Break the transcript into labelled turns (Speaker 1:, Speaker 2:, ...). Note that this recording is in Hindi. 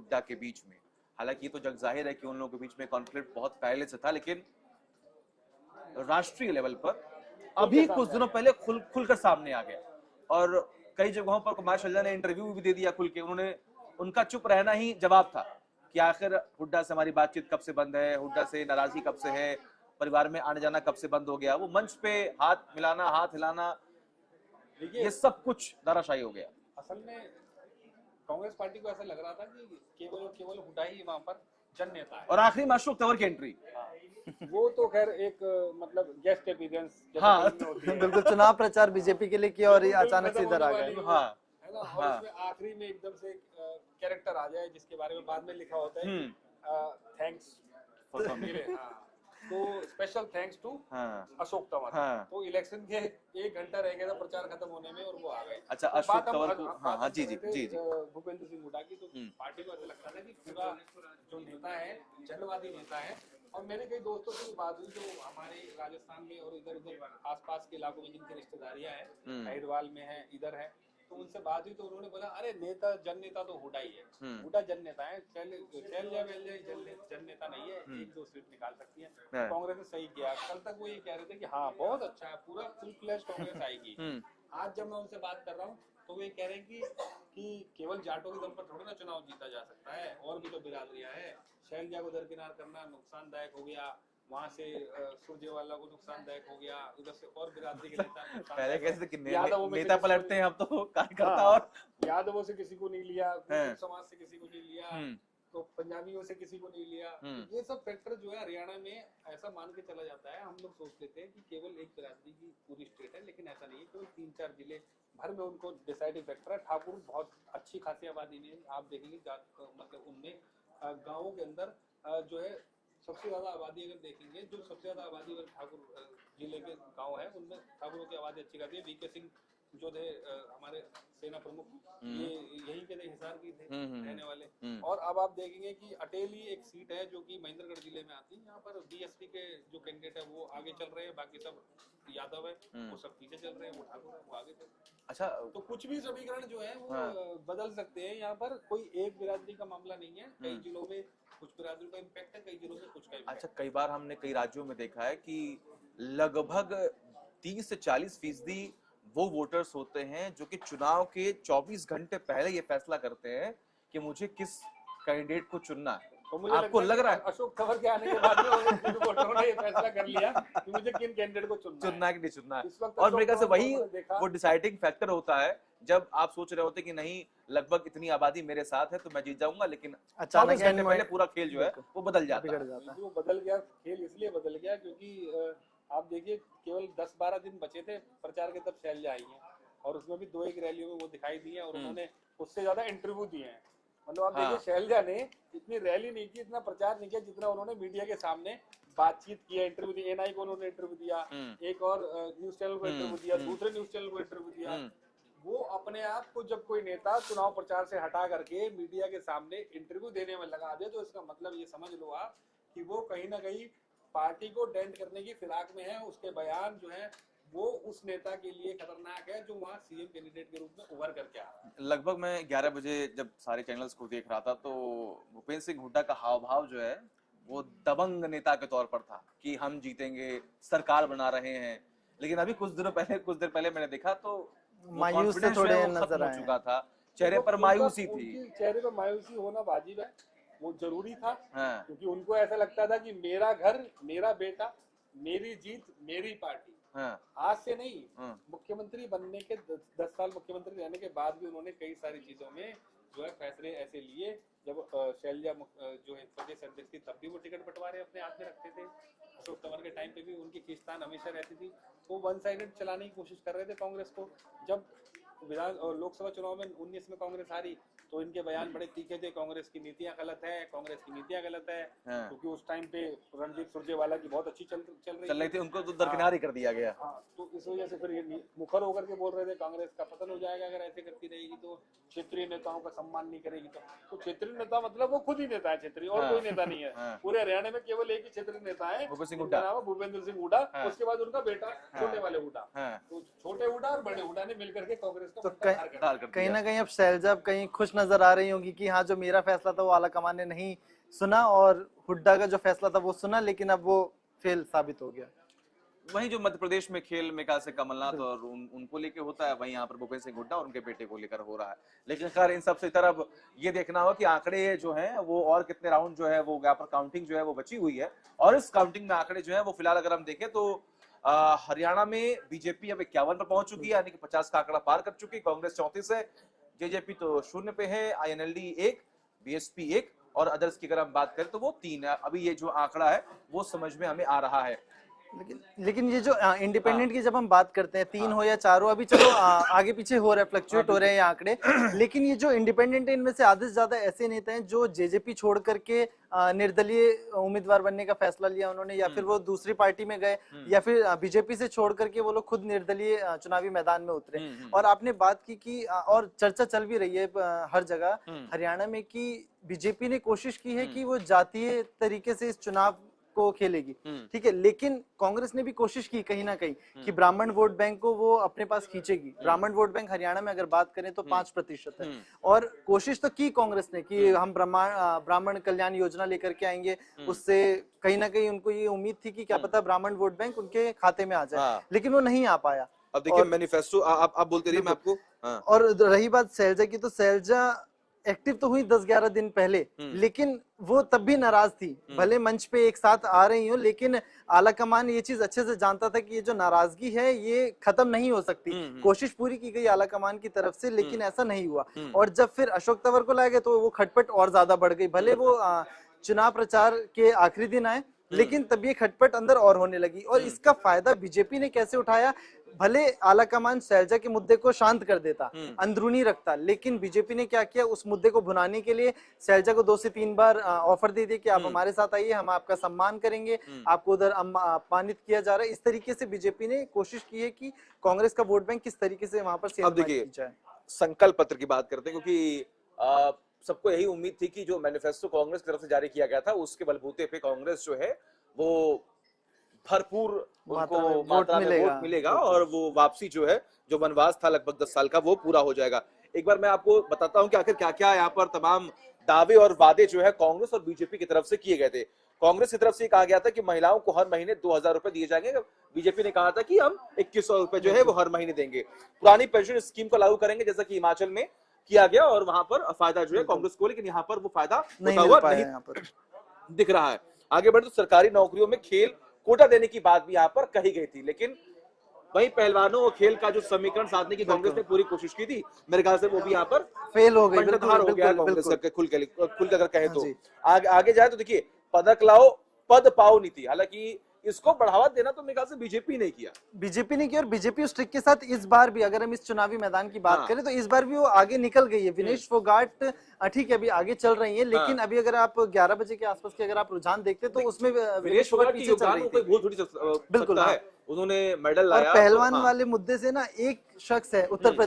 Speaker 1: हुड्डा के बीच में। हालांकि ये तो जग जाहिर है कि उन लोगों के बीच में कॉन्फ्लिक्ट बहुत पहले से था, लेकिन राष्ट्रीय लेवल पर अभी कुछ दिनों पहले खुलकर सामने आ गया। और कई जगहों पर कुमार शैलजा ने इंटरव्यू भी दे दिया खुल के। उन्होंने, उनका चुप रहना ही जवाब था कि आखिर हुड्डा से हमारी बातचीत कब से बंद है, हुड्डा से नाराजगी कब से है, परिवार में आने जाना कब से बंद हो गया। वो मंच पे हाथ मिलाना, हाथ हिलाना, ये सब कुछ धराशायी हो गया।
Speaker 2: असल में कांग्रेस पार्टी को ऐसा लग रहा था कि केवल हुड्डा ही वहां पर जन नेता है।
Speaker 1: और आखिरी में अशोक तंवर की एंट्री,
Speaker 2: वो तो खैर एक मतलब गेस्ट अपीयरेंस,
Speaker 1: हाँ
Speaker 3: बिल्कुल, चुनाव प्रचार बीजेपी के लिए किया और ये अचानक से इधर आ गए।
Speaker 2: हाँ है ना। और उसमें आखिरी में एकदम से कैरेक्टर आ जाए जिसके बारे में बाद में लिखा होता है, थैंक्स फॉर कमिंग, तो special thanks to Ashok Tanwar. तो इलेक्शन के 1 घंटा रह गया था प्रचार खत्म होने में और वो आ गए।
Speaker 1: अच्छा, अशोक तंवर को, हाँ जी
Speaker 2: भूपेंद्र सिंह हुड्डा की, तो पार्टी को ऐसा लगता था कि पूरा जो नेता है जनवादी नेता है। और मेरे कई दोस्तों से बात हुई जो हमारे राजस्थान में और इधर उधर आसपास के इलाकों में जिनकी रिश्तेदारियां हैं, अहिरवाल में है, इधर है, तो उनसे बात हुई तो उन्होंने बोला अरे नेता जन नेता तो हुड्डा ही है, हुड्डा जन नेता है, जन नेता नहीं है, 1-2 सीट निकाल सकती है। कांग्रेस ने सही किया। कल तक वो ये कह रहे थे कि हाँ बहुत अच्छा है, पूरा फुल फ्लैश कांग्रेस आएगी। आज जब मैं उनसे बात कर रहा हूँ तो वे कह रहे हैं कि केवल जाटों के दम पर थोड़ी ना चुनाव जीता जा सकता है, और भी तो बिरादरियां हैं। शैलजा को दरकिनार करना नुकसानदायक हो गया, वहां से सुरजेवाला को नुकसानदायक हो गया, उधर से और बिरादरी के नेता
Speaker 1: पहले कैसे कि नेता पलटते हैं, अब तो कार्यकर्ता। और
Speaker 2: यादवों से किसी को नहीं लिया, समाज से किसी को नहीं लिया, तो पंजाबियों से किसी को नहीं लिया। ये सब फैक्टर जो है हरियाणा में ऐसा मान के चला जाता है। हम लोग सोच लेते हैं कि केवल एक बिरादरी की पूरी स्टेट है, लेकिन ऐसा नहीं है। केवल 3-4 जिले भर में उनको डिसाइडिंग फैक्टर है। ठाकुर बहुत अच्छी खासी आबादी में आप देखेंगे, मतलब उनमें गाँवों के अंदर जो है सबसे ज्यादा आबादी अगर देखेंगे, जो सबसे ज्यादा आबादी अगर ठाकुर जिले के गांव है उनमें ठाकुरों की आबादी अच्छी खासी है। वीके सिंह जो थे हमारे सेना प्रमुख, ये यहीं के थे, हिसार की थे रहने वाले। और अब आप देखेंगे कि अटेली एक सीट है जो कि महेंद्रगढ़ जिले में आती है। यहाँ पर बीएसपी के जो कैंडिडेट है वो आगे चल रहे हैं, बाकी सब यादव है, वो सब पीछे चल रहे हैं, वो ठाकुर है, वो आगे चल रहे हैं।
Speaker 1: अच्छा,
Speaker 2: तो कुछ भी समीकरण जो है वो बदल सकते हैं। यहाँ पर कोई एक बिरादरी का मामला नहीं है। कई जिलों में कुछ बिरादरी का इम्पैक्ट है, कई जिलों में कुछ का इम्पैक्ट।
Speaker 1: अच्छा, कई बार हमने कई राज्यों में देखा है कि लगभग 30 से 40% वो वोटर्स होते हैं जो कि चुनाव के 24 घंटे पहले ये फैसला करते हैं कि मुझे किस कैंडिडेट को चुनना है।
Speaker 2: तो मुझे
Speaker 1: आपको लग रहा है
Speaker 2: अशोक तंवर के आने के बाद में वोटरों ने ये फैसला कर लिया कि मुझे किन कैंडिडेट को चुनना है
Speaker 1: कि नहीं चुनना है। और मेरे ख्याल से वही वो डिसाइडिंग फैक्टर होता है जब आप सोच रहे होते कि नहीं लगभग इतनी आबादी मेरे साथ है तो मैं जीत जाऊंगा, लेकिन अचानक पहले पूरा खेल जो है वो बदल जाता है।
Speaker 2: वो बदल गया खेल, इसलिए बदल गया क्योंकि आप देखिए केवल 10-12 दिन बचे थे प्रचार के, तब शैलजा आई हैं और उसमें भी 2-1 रैलियों में वो दिखाई दी है और उन्होंने उससे ज्यादा इंटरव्यू दिए हैं। मतलब आप देखिए शैलजा ने इतनी रैली नहीं की, इतना प्रचार नहीं किया जितना उन्होंने मीडिया के सामने बातचीत किया, इंटरव्यू दिया। एनआई को उन्होंने इंटरव्यू दिया, एक और न्यूज चैनल को इंटरव्यू दिया, दूसरे न्यूज चैनल को इंटरव्यू दिया। वो अपने आप को जब कोई नेता चुनाव प्रचार से हटा करके मीडिया के सामने इंटरव्यू देने में लगा दे तो इसका मतलब ये समझ लो आप कि वो कहीं ना कहीं पार्टी को डेंट करने की फिराक में है। उसके बयान जो है वो उस नेता के लिए खतरनाक है जो वहाँ सीएम कैंडिडेट के रूप में उभर करके आ।
Speaker 1: लगभग मैं 11 बजे जब सारे चैनल्स को देख रहा था तो भूपेंद्र सिंह हुड्डा का हाव भाव जो है वो दबंग नेता के तौर पर था कि हम जीतेंगे, सरकार बना रहे हैं। लेकिन अभी कुछ देर पहले मैंने देखा तो
Speaker 3: मायूस से थोड़े नजर
Speaker 1: आ चुका था, चेहरे पर मायूसी थी।
Speaker 2: चेहरे पर मायूसी होना वाजिब है, वो जरूरी था। क्योंकि उनको ऐसा लगता था कि मेरा घर, मेरा बेटा, मेरी जीत, मेरी पार्टी। आज से नहीं, मुख्यमंत्री बनने के 10 साल मुख्यमंत्री रहने के बाद भी उन्होंने कई सारी चीजों में जो है फैसले ऐसे लिए। जब शैलजा जो है प्रदेश अध्यक्ष थी तब भी वो टिकट बंटवारे अपने हाथ में रखते थे। अशोक तंवर के टाइम पे भी उनकी खींचतान हमेशा रहती थी। वो वन साइडेड चलाने की कोशिश कर रहे थे कांग्रेस को। जब विधान और लोकसभा चुनाव में 19 में कांग्रेस हारी तो इनके बयान बड़े तीखे थे, कांग्रेस की नीतियां गलत है, कांग्रेस की नीतियां गलत है। क्योंकि उस टाइम पे रणदीप सुरजेवाला की बहुत अच्छी चल रही थी,
Speaker 1: उनको तो दरकिनार ही कर दिया गया।
Speaker 2: तो इस वजह से फिर ये मुखर होकर के बोल रहे थे कांग्रेस का पतन हो जाएगा अगर ऐसे करती रहेगी तो, क्षेत्रीय नेताओं का सम्मान नहीं करेगी तो क्षेत्रीय नेता मतलब वो खुद ही नेता है क्षेत्रीय, और कोई नेता नहीं है। पूरे हरियाणा में केवल एक ही क्षेत्रीय नेता है, भूपेंद्र सिंह हुड्डा। उसके बाद उनका बेटा छोटे वाले हुड्डा, तो छोटे हुड्डा और बड़े हुड्डा ने मिलकर के कांग्रेस को
Speaker 3: कहीं ना कहीं अब शैलजा कहीं खुश नजर आ रही होंगी कि हाँ जो मेरा फैसला था वो आला कमान ने नहीं सुना और हुड्डा का जो फैसला था वो सुना, लेकिन अब वो फेल साबित हो गया।
Speaker 1: वहीं जो मध्य प्रदेश में खेल में कहा से कमलनाथ और उनको लेके होता है, वहीं यहाँ पर भूपेंद्र सिंह हुड्डा और उनके बेटे को लेकर हो रहा है। लेकिन खैर इन सबसे तरफ ये देखना होगा कि आंकड़े जो हैं वो और कितने राउंड जो है वो यहाँ पर काउंटिंग जो है वो बची हुई है, और इस काउंटिंग में आंकड़े जो है वो फिलहाल अगर हम देखें तो हरियाणा में बीजेपी अब 51 पर पहुंच चुकी है, यानी कि 50 का आंकड़ा पार कर चुकी है। कांग्रेस 34 है, जेजेपी तो 0 पे है, आईएनएलडी 1, बीएसपी 1 और अदर्स की अगर हम बात करें तो वो 3 है। अभी ये जो आंकड़ा है वो समझ में हमें आ रहा है।
Speaker 3: लेकिन ये जो इंडिपेंडेंट की जब हम बात करते हैं 3 हो या 4 हो, अभी चलो आगे पीछे हो रहा है, फ्लक्चुएट हो रहे हैं ये आंकड़े, लेकिन ये जो इंडिपेंडेंट है इनमें से आधे से ज्यादा ऐसे नेता हैं जो जेजेपी छोड़ करके निर्दलीय उम्मीदवार बनने का फैसला लिया उन्होंने, या फिर वो दूसरी पार्टी में गए, या फिर बीजेपी से छोड़ करके वो लोग खुद निर्दलीय चुनावी मैदान में उतरे। और आपने बात की कि और चर्चा चल भी रही है हर जगह हरियाणा में कि बीजेपी ने कोशिश की है कि वो जातीय तरीके से इस चुनाव को खेलेगी, ठीक है, लेकिन कांग्रेस ने भी कोशिश की कहीं ना कहीं कि ब्राह्मण वोट बैंक को वो अपने पास खींचेगी। ब्राह्मण वोट बैंक हरियाणा में अगर बात करें तो 5% है, और कोशिश तो की कांग्रेस ने कि हम ब्राह्मण कल्याण योजना लेकर के आएंगे, उससे कहीं ना कहीं उनको ये उम्मीद थी कि क्या पता ब्राह्मण वोट बैंक उनके खाते में आ जाए, लेकिन वो नहीं आ पाया।
Speaker 1: अब देखिए मैनिफेस्टो आप बोलते रहिए, मैं आपको
Speaker 3: और रही बात सैलजा की, तो सैलजा एक्टिव तो हुई 10-11 दिन पहले, लेकिन वो तब भी नाराज थी। भले मंच पे एक साथ आ रही हो, लेकिन आला कमान ये चीज अच्छे से जानता था कि ये जो नाराजगी है ये खत्म नहीं हो सकती। कोशिश पूरी की गई आला कमान की तरफ से, लेकिन ऐसा नहीं हुआ। और जब फिर अशोक तंवर को लाए गए तो वो खटपट और ज्यादा बढ़ गई। भले वो चुनाव प्रचार के आखिरी दिन आए, लेकिन तब ये खटपट अंदर और होने लगी। और इसका फायदा बीजेपी ने कैसे उठाया, भले आला कमान सैलजा के मुद्दे को शांत कर देता, अंदरूनी रखता, लेकिन बीजेपी ने क्या किया, उस मुद्दे को भुनाने के लिए सैलजा को 2 से 3 बार ऑफर दे दिया कि आप हमारे साथ आइए, हम आपका सम्मान करेंगे, आपको उधर अपमानित किया जा रहा है। इस तरीके से बीजेपी ने कोशिश की है कि कांग्रेस का वोट बैंक किस तरीके से वहां पर
Speaker 1: अब देखिए संकल्प पत्र की बात करते हैं, क्योंकि सबको यही उम्मीद थी कि जो मैनिफेस्टो कांग्रेस की तरफ से जारी किया गया था उसके बलबूते पे कांग्रेस जो है वो भरपूर उनको मात्रा में वोट मिलेगा और वो वापसी जो है, जो वनवास था लगभग 10 साल का, वो पूरा हो जाएगा। एक बार मैं आपको बताता हूं कि आखिर क्या क्या यहाँ पर तमाम दावे और वादे जो है कांग्रेस और बीजेपी की तरफ से किए गए थे। कांग्रेस की तरफ से कहा गया था कि महिलाओं को हर महीने 2000 रुपए दिए जाएंगे। बीजेपी ने कहा था कि हम 2100 रुपए जो है वो हर महीने देंगे। पुरानी पेंशन स्कीम को लागू करेंगे जैसा कि हिमाचल में किया गया, और वहां पर फायदा जो है कांग्रेस को, लेकिन यहाँ पर वो फायदा नहीं दिख रहा है। आगे बढ़े तो सरकारी नौकरियों में खेल कोटा देने की बात भी यहाँ पर कही गई थी, लेकिन वहीं पहलवानों और खेल का जो समीकरण साधने की कांग्रेस ने पूरी कोशिश की थी, मेरे ख्याल से वो भी यहाँ पर
Speaker 3: फेल हो गई,
Speaker 1: हो गया कांग्रेस का। खुल के अगर कहे तो आगे जाए तो देखिए पदक लाओ पद पाओ नीति, हालांकि इसको बढ़ावा देना तो मेरे ख्याल से बीजेपी ने किया,
Speaker 3: बीजेपी ने किया। और बीजेपी उस ट्रिक के साथ इस बार भी, अगर हम इस चुनावी मैदान की बात करें तो इस बार भी वो आगे निकल गई है। विनेश फोगाट ठीक है अभी आगे चल रही है, लेकिन अभी अगर आप 11 बजे के आसपास के अगर आप रुझान देखते तो उसमें
Speaker 1: विनेश फोगाट की योगदान कोई भूल थोड़ी सकता है। उन्होंने मेडल लाया,
Speaker 3: पहलवान वाले मुद्दे से ना एक शख्स है उत्तर प्रदेश